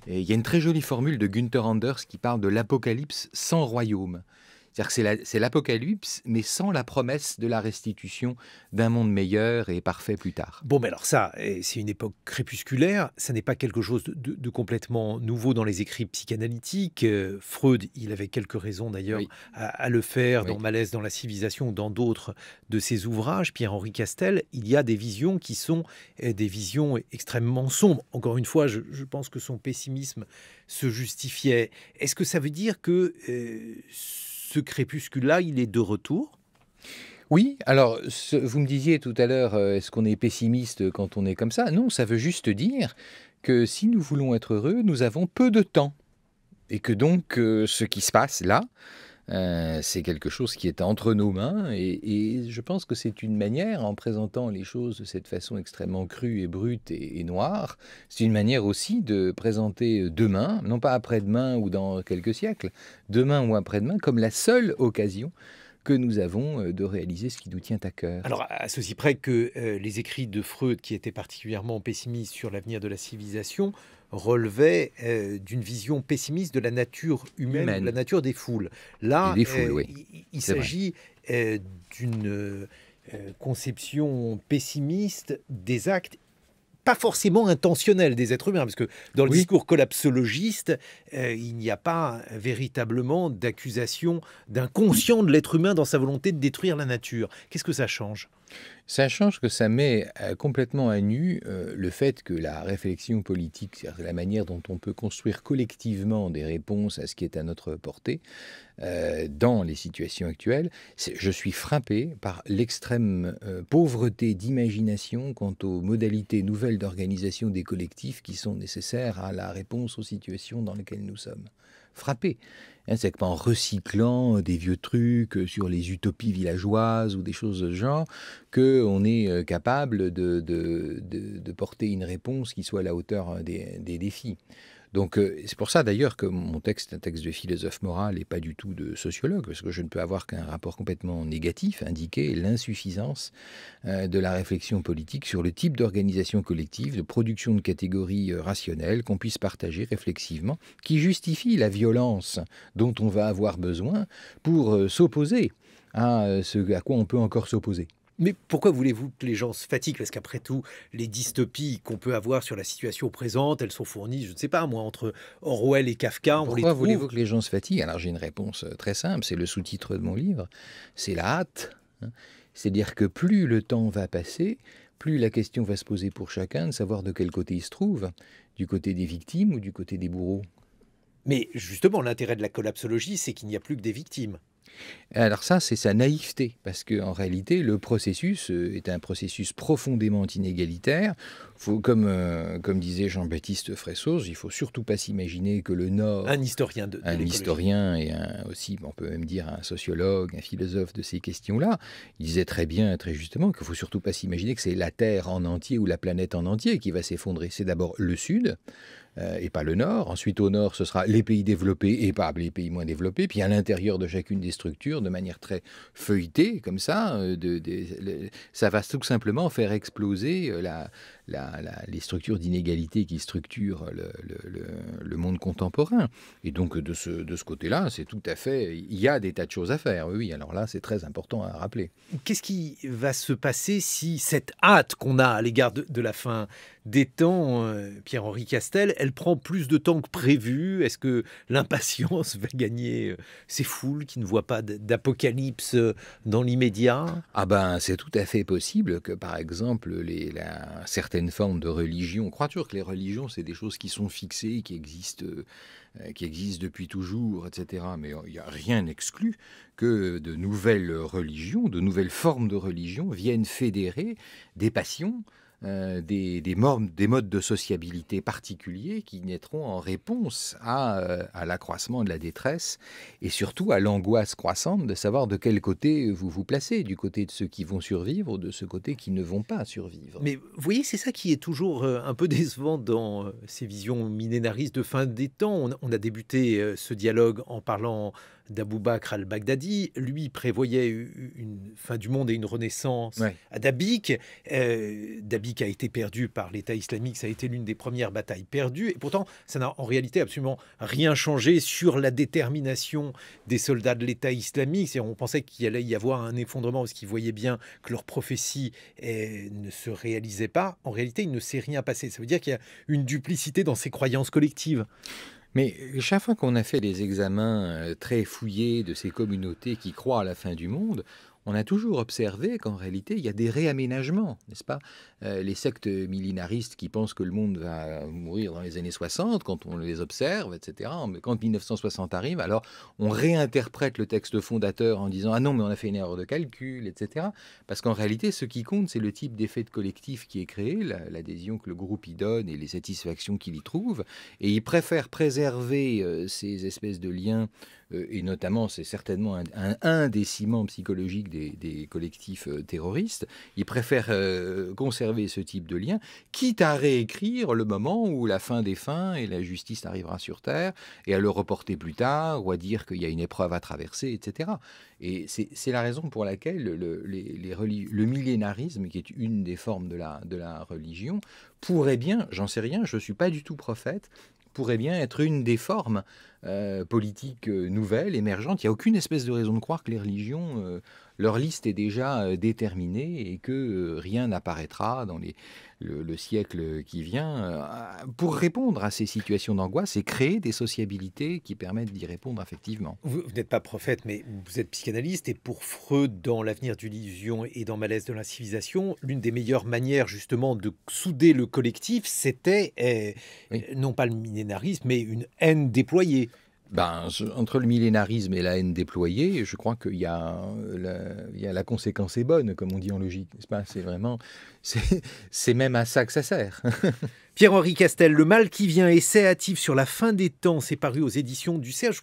[SPEAKER 3] Et il y a une très jolie formule de Günther Anders qui parle de l'apocalypse sans royaume. C'est-à-dire que c'est l'apocalypse, mais sans la promesse de la restitution d'un monde meilleur et parfait plus tard.
[SPEAKER 2] Bon, mais alors ça, c'est une époque crépusculaire, ça n'est pas quelque chose de complètement nouveau dans les écrits psychanalytiques. Freud, il avait quelques raisons d'ailleurs
[SPEAKER 3] Oui.
[SPEAKER 2] à le faire dans
[SPEAKER 3] Oui.
[SPEAKER 2] Malaise dans la civilisation ou dans d'autres de ses ouvrages. Pierre-Henri Castel, il y a des visions qui sont des visions extrêmement sombres. Encore une fois, je pense que son pessimisme se justifiait. Est-ce que ça veut dire que ce crépuscule-là, il est de retour?
[SPEAKER 3] Oui, alors vous me disiez tout à l'heure, est-ce qu'on est pessimiste quand on est comme ça? Non, ça veut juste dire que si nous voulons être heureux, nous avons peu de temps. Et que donc ce qui se passe là, c'est quelque chose qui est entre nos mains. Et je pense que c'est une manière, en présentant les choses de cette façon extrêmement crue et brute et noire, c'est une manière aussi de présenter demain, non pas après-demain ou dans quelques siècles, demain ou après-demain, comme la seule occasion que nous avons de réaliser ce qui nous tient à cœur.
[SPEAKER 2] Alors, à ceci près que les écrits de Freud, qui étaient particulièrement pessimistes sur l'avenir de la civilisation, relevaient d'une vision pessimiste de la nature humaine, de la nature des foules. Là,
[SPEAKER 3] des foules, oui.
[SPEAKER 2] il
[SPEAKER 3] C'est
[SPEAKER 2] s'agit d'une conception pessimiste des actes pas forcément intentionnels des êtres humains, parce que dans le
[SPEAKER 3] Oui.
[SPEAKER 2] discours collapsologiste, il n'y a pas véritablement d'accusation d'inconscient de l'être humain dans sa volonté de détruire la nature. Qu'est-ce que ça change?
[SPEAKER 3] Ça change que ça met complètement à nu le fait que la réflexion politique, c'est-à-dire la manière dont on peut construire collectivement des réponses à ce qui est à notre portée dans les situations actuelles, je suis frappé par l'extrême pauvreté d'imagination quant aux modalités nouvelles d'organisation des collectifs qui sont nécessaires à la réponse aux situations dans lesquelles nous sommes. frappé. C'est qu'en recyclant des vieux trucs sur les utopies villageoises ou des choses de ce genre, qu'on est capable de porter une réponse qui soit à la hauteur des défis. Donc c'est pour ça d'ailleurs que mon texte est un texte de philosophe moral et pas du tout de sociologue, parce que je ne peux avoir qu'un rapport complètement négatif, indiquer l'insuffisance de la réflexion politique sur le type d'organisation collective, de production de catégories rationnelles qu'on puisse partager réflexivement, qui justifie la violence dont on va avoir besoin pour s'opposer à ce à quoi on peut encore s'opposer.
[SPEAKER 2] Mais pourquoi voulez-vous que les gens se fatiguent? Parce qu'après tout, les dystopies qu'on peut avoir sur la situation présente, elles sont fournies, je ne sais pas moi, entre Orwell et Kafka.
[SPEAKER 3] Pourquoi voulez-vous que les gens se fatiguent? Alors j'ai une réponse très simple, c'est le sous-titre de mon livre, c'est la hâte. C'est-à-dire que plus le temps va passer, plus la question va se poser pour chacun de savoir de quel côté il se trouve, du côté des victimes ou du côté des bourreaux.
[SPEAKER 2] Mais justement, l'intérêt de la collapsologie, c'est qu'il n'y a plus que des victimes.
[SPEAKER 3] Alors ça, c'est sa naïveté, parce qu'en réalité, le processus est un processus profondément inégalitaire. Comme disait Jean-Baptiste Fressoz, il ne faut surtout pas s'imaginer que le Nord...
[SPEAKER 2] Un historien de l'écologie.
[SPEAKER 3] Et aussi, on peut même dire un sociologue, un philosophe de ces questions-là, il disait très bien, très justement, qu'il ne faut surtout pas s'imaginer que c'est la Terre en entier ou la planète en entier qui va s'effondrer. C'est d'abord le Sud, et pas le Nord. Ensuite, au Nord, ce sera les pays développés et pas les pays moins développés. Puis à l'intérieur de chacune des structures, de manière très feuilletée, comme ça, ça va tout simplement faire exploser les structures d'inégalité qui structurent le monde contemporain. Et donc, de ce côté-là, c'est tout à fait... Il y a des tas de choses à faire. Oui, alors là, c'est très important à rappeler.
[SPEAKER 2] Qu'est-ce qui va se passer si cette hâte qu'on a à l'égard de la fin des temps, Pierre-Henri Castel, elle prend plus de temps que prévu? Est-ce que l'impatience va gagner ces foules qui ne voient pas d'apocalypse dans l'immédiat?
[SPEAKER 3] Ah ben, c'est tout à fait possible que, par exemple, certaines formes de religion, on croit toujours que les religions, c'est des choses qui sont fixées, qui existent depuis toujours, etc. Mais il n'y a rien exclu que de nouvelles religions, de nouvelles formes de religion viennent fédérer des passions, des modes de sociabilité particuliers qui naîtront en réponse à l'accroissement de la détresse et surtout à l'angoisse croissante de savoir de quel côté vous vous placez, du côté de ceux qui vont survivre ou de ceux côté qui ne vont pas survivre.
[SPEAKER 2] Mais vous voyez, c'est ça qui est toujours un peu décevant dans ces visions millénaristes de fin des temps. On a débuté ce dialogue en parlant d'Abou Bakr al-Baghdadi. Lui prévoyait une fin du monde et une renaissance à Dabiq. Dabiq a été perdu par l'État islamique. Ça a été l'une des premières batailles perdues. Et pourtant, ça n'a en réalité absolument rien changé sur la détermination des soldats de l'État islamique. On pensait qu'il allait y avoir un effondrement parce qu'ils voyaient bien que leur prophétie ne se réalisait pas. En réalité, il ne s'est rien passé. Ça veut dire qu'il y a une duplicité dans ces croyances collectives.
[SPEAKER 3] Mais chaque fois qu'on a fait des examens très fouillés de ces communautés qui croient à la fin du monde, on a toujours observé qu'en réalité, il y a des réaménagements, n'est-ce pas? Les sectes millénaristes qui pensent que le monde va mourir dans les années 60, quand on les observe, etc., mais quand 1960 arrive, alors on réinterprète le texte fondateur en disant « Ah non, mais on a fait une erreur de calcul, etc. » Parce qu'en réalité, ce qui compte, c'est le type d'effet de collectif qui est créé, l'adhésion que le groupe y donne et les satisfactions qu'il y trouve. Et ils préfèrent préserver ces espèces de liens et notamment, c'est certainement un des ciments psychologiques des collectifs terroristes. Ils préfèrent conserver ce type de lien, quitte à réécrire le moment où la fin des fins et la justice arrivera sur Terre, et à le reporter plus tard, ou à dire qu'il y a une épreuve à traverser, etc. Et c'est la raison pour laquelle le millénarisme, qui est une des formes de la religion, pourrait bien, j'en sais rien, je ne suis pas du tout prophète, pourrait bien être une des formes politiques nouvelles, émergentes. Il n'y a aucune espèce de raison de croire que les religions, leur liste est déjà déterminée et que rien n'apparaîtra dans le siècle qui vient pour répondre à ces situations d'angoisse et créer des sociabilités qui permettent d'y répondre effectivement.
[SPEAKER 2] Vous n'êtes pas prophète, mais vous êtes psychanalyste, et pour Freud, dans L'avenir de l'illusion et dans Malaise de la civilisation, l'une des meilleures manières justement de souder le collectif, c'était non pas le millénarisme, mais une haine déployée.
[SPEAKER 3] Entre le millénarisme et la haine déployée, je crois qu'il y a la conséquence est bonne, comme on dit en logique, n'est-ce pas? C'est même à ça que ça sert.
[SPEAKER 2] Pierre-Henri Castel, Le mal qui vient, essai hâtif sur la fin des temps, c'est paru aux éditions du Cerf.